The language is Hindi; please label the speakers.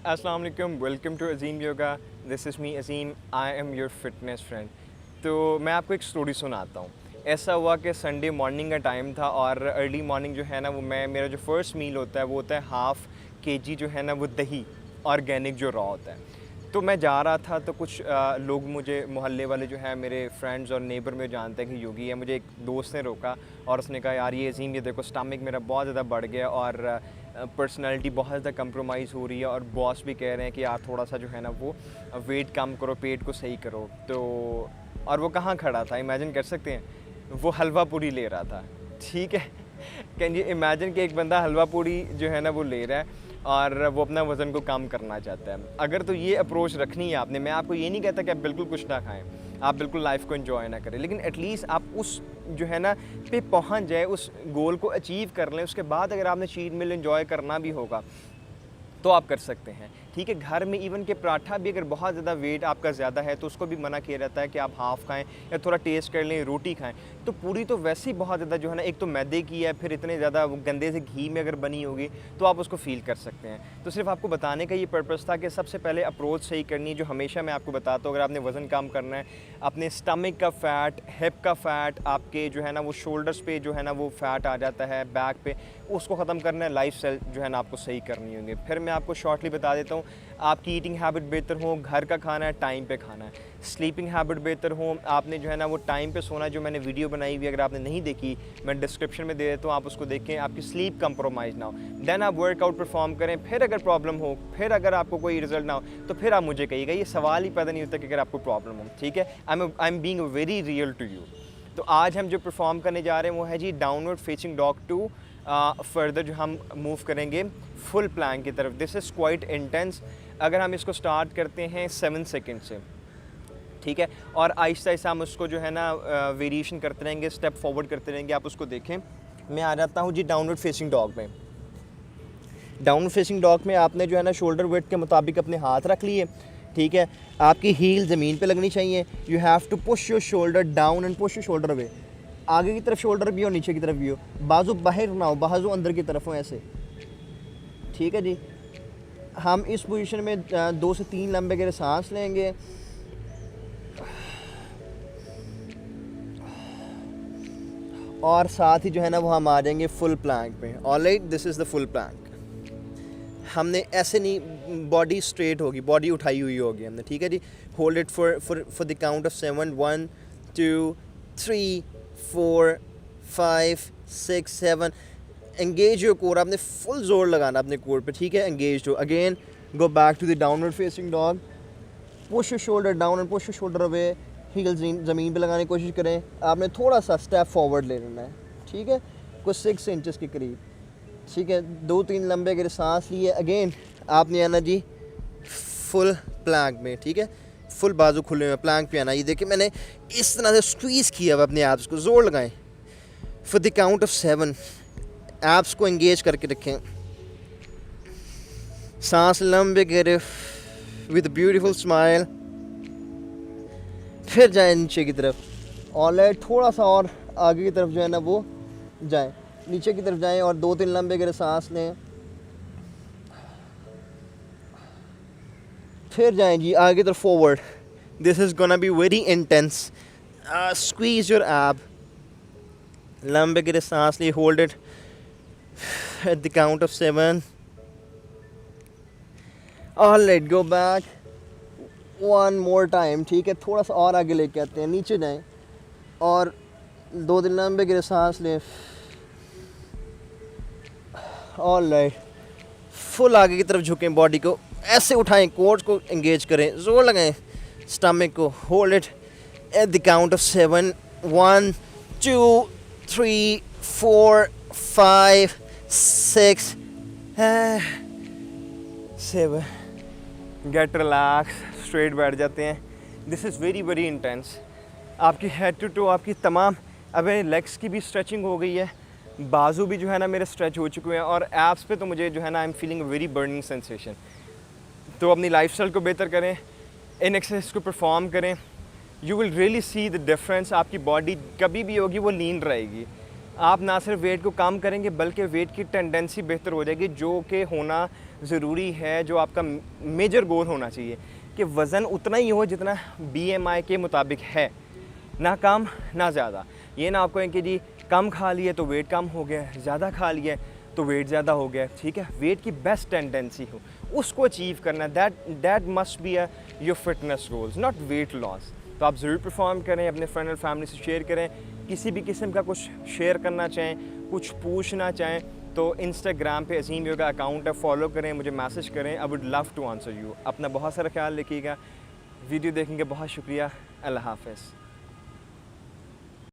Speaker 1: अस्सलाम वालेकुम, welcome to Azeem yoga. This is me Azeem, I am your fitness friend. तो मैं आपको एक स्टोरी सुनाता हूँ। ऐसा हुआ कि संडे मॉर्निंग का टाइम था और अर्ली मॉर्निंग जो है ना वो मेरा जो फ़र्स्ट मील होता है वो होता है हाफ़ केजी जो है ना वो दही ऑर्गेनिक जो रॉ होता है। तो मैं जा रहा था तो कुछ लोग मुझे मोहल्ले वाले जो है मेरे फ्रेंड्स और नेबर में जानते हैं कि योगी है। मुझे एक दोस्त ने रोका और उसने कहा यार ये अज़ीम ये देखो स्टमक मेरा बहुत ज़्यादा बढ़ गया और पर्सनालिटी बहुत ज़्यादा कंप्रोमाइज़ हो रही है और बॉस भी कह रहे हैं कि यार थोड़ा सा जो है ना वो वेट कम करो, पेट को सही करो। तो और वो कहाँ खड़ा था, इमेजिन कर सकते हैं, वो हलवा पूरी ले रहा था। ठीक है, कैन यू इमेजिन कि एक बंदा हलवा पूरी जो है ना वो ले रहा है और वो अपना वज़न को कम करना चाहता है। अगर तो ये अप्रोच रखनी है आपने, मैं आपको ये नहीं कहता कि आप बिल्कुल कुछ ना खाएं, आप बिल्कुल लाइफ को एंजॉय ना करें, लेकिन एटलीस्ट आप उस जो है ना पे पहुंच जाए, उस गोल को अचीव कर लें। उसके बाद अगर आपने चीट मील एंजॉय करना भी होगा तो आप कर सकते हैं। ठीक है, घर में इवन के पराठा भी अगर बहुत ज़्यादा वेट आपका ज़्यादा है तो उसको भी मना किया जाता है कि आप हाफ़ खाएं या थोड़ा टेस्ट कर लें, रोटी खाएं। तो पूरी तो वैसे ही बहुत ज़्यादा जो है ना, एक तो मैदे की है, फिर इतने ज़्यादा वो गंदे से घी में अगर बनी होगी तो आप उसको फ़ील कर सकते हैं। तो सिर्फ आपको बताने का ये पर्पज़ था कि सबसे पहले अप्रोच सही करनी है, जो हमेशा मैं आपको बताता हूँ। अगर आपने वज़न कम करना है, अपने स्टमक का फ़ैट, हिप का फ़ैट, आपके जो है ना वो शोल्डर्स पे जो है ना वो फ़ैट आ जाता है, बैक पे, उसको ख़त्म करना है। लाइफ़स्टाइल जो है ना आपको सही करनी होगी। फिर मैं आपको शॉर्टली बता देता हूँ, आपकी ईटिंग हैबिट बेहतर हो, घर का खाना है टाइम पे खाना है, स्लीपिंग हैबिट बेहतर हो, आपने जो है ना वो टाइम पे सोना है। जो मैंने वीडियो बनाई हुई अगर आपने नहीं देखी, मैं डिस्क्रिप्शन में दे देता हूँ, आप उसको देखें, आपकी स्लीप कंप्रोमाइज़ ना हो। देन आप वर्कआउट परफॉर्म करें। फिर अगर प्रॉब्लम हो, फिर अगर आपको कोई रिजल्ट ना हो तो फिर आप मुझे कहिएगा। ये सवाल ही पैदा नहीं होता कि अगर आपको प्रॉब्लम हो। ठीक है, I am being very real to you. तो आज हम जो परफॉर्म करने जा रहे हैं वो है जी डाउनवर्ड फेसिंग डॉग 2। फर्दर जो हम मूव करेंगे फुल प्लैंक की तरफ। This is quite intense. अगर हम इसको स्टार्ट करते हैं 7 सेकंड से, ठीक है, और आहिस्ता आहिस्ता हम उसको जो है ना वेरिएशन करते रहेंगे, स्टेप फॉरवर्ड करते रहेंगे। आप उसको देखें। मैं आ जाता हूँ जी डाउनवर्ड फेसिंग डॉग में। डाउनवर्ड फेसिंग डॉग में आपने जो है ना शोल्डर वेट के मुताबिक अपने हाथ रख लिए। ठीक है, आपकी हील ज़मीन पे लगनी चाहिए। You have to push your shoulder down and push your shoulder away. आगे की तरफ शोल्डर भी हो, नीचे की तरफ भी हो, बाजू बाहर ना हो, बाजू अंदर की तरफ हो, ऐसे। ठीक है जी, हम इस पोजीशन में 2 से 3 लंबे गहरे सांस लेंगे। और साथ ही जो है ना वो हम आ जाएंगे फुल प्लैंक पे। Alright, this is the full plank. हमने ऐसे नहीं, बॉडी स्ट्रेट होगी, बॉडी उठाई हुई होगी हमने। ठीक है जी, hold it for the count of 7, 1 2 3 4 5 6 7। Engage your core, आपने फुल जोर लगाना अपने कोर पे। ठीक है, एंगेज हो। Again go back to the downward facing dog. Push your shoulder down and push your shoulder away. Heel ज़मीन पे लगाने की कोशिश करें। आपने थोड़ा सा स्टेप फॉरवर्ड ले लेना है। ठीक है, कुछ 6 इंचज़ के करीब। ठीक है, 2-3 लंबे गहरे सांस लिए। अगेन आपने आना जी फुल प्लैंक में। ठीक है, फुल बाजू खुले हुए प्लैंक पे आना। ये देखिए मैंने इस तरह से स्क्वीज़ किया हुआ अपने एब्स को, जोर लगाएं। For the count of 7 abs को एंगेज करके रखें। सांस लंबे गहरे विद ब्यूटीफुल स्माइल। फिर जाएं नीचे की तरफ। ऑलराइट, थोड़ा सा और आगे की तरफ जो है ना वो जाएं, नीचे की तरफ जाएं और 2-3 लंबे गहरे सांस लें। फिर जाएं जी आगे की तरफ forward. This is gonna be very intense. Squeeze your एब। लंबे गहरे सांस लिए। Hold it at the count of 7। Alright, go back 1 more time. ठीक है, थोड़ा सा और आगे लेके आते हैं, नीचे जाएं और 2-3 लंबे गहरे सांस लें। ऑलराइट, फुल आगे की तरफ झुकें, बॉडी को ऐसे उठाएं, कोर्स को एंगेज करें, जोर लगाएं स्टमक को। Hold it at the count of 7, 1 2 3 4 5 6 7। Get relax, straight बैठ जाते हैं। This is very very intense. आपकी हेड टू टो, आपकी तमाम, अब लेग्स की भी स्ट्रेचिंग हो गई है, बाजू भी जो है ना मेरे स्ट्रेच हो चुके हैं और एब्स पे तो मुझे जो है ना I am feeling very burning sensation. तो अपनी लाइफस्टाइल को बेहतर करें, इन एक्सरसाइज को परफॉर्म करें। You will really see the difference. आपकी बॉडी कभी भी होगी वो लीन रहेगी। आप ना सिर्फ वेट को कम करेंगे बल्कि वेट की टेंडेंसी बेहतर हो जाएगी, जो कि होना ज़रूरी है, जो आपका मेजर गोल होना चाहिए कि वज़न उतना ही हो जितना BMI के मुताबिक है, ना कम ना ज़्यादा। ये ना आपको कि जी कम खा लिए तो वेट कम हो गया, ज़्यादा खा लिया तो वेट ज़्यादा हो गया, ठीक है। वेट की बेस्ट टेंडेंसी हो उसको अचीव करना, that must be your fitness goals, not weight loss. तो आप ज़रूर परफॉर्म करें, अपने फ्रेंड और फैमिली से शेयर करें। किसी भी किस्म का कुछ शेयर करना चाहें, कुछ पूछना चाहें तो इंस्टाग्राम पे अज़ीम योगा अकाउंट है, फॉलो करें, मुझे मैसेज करें। I would love to answer you. अपना बहुत सारा ख्याल रखिएगा। वीडियो देखेंगे, बहुत शुक्रिया। अल्लाह हाफ़िज़।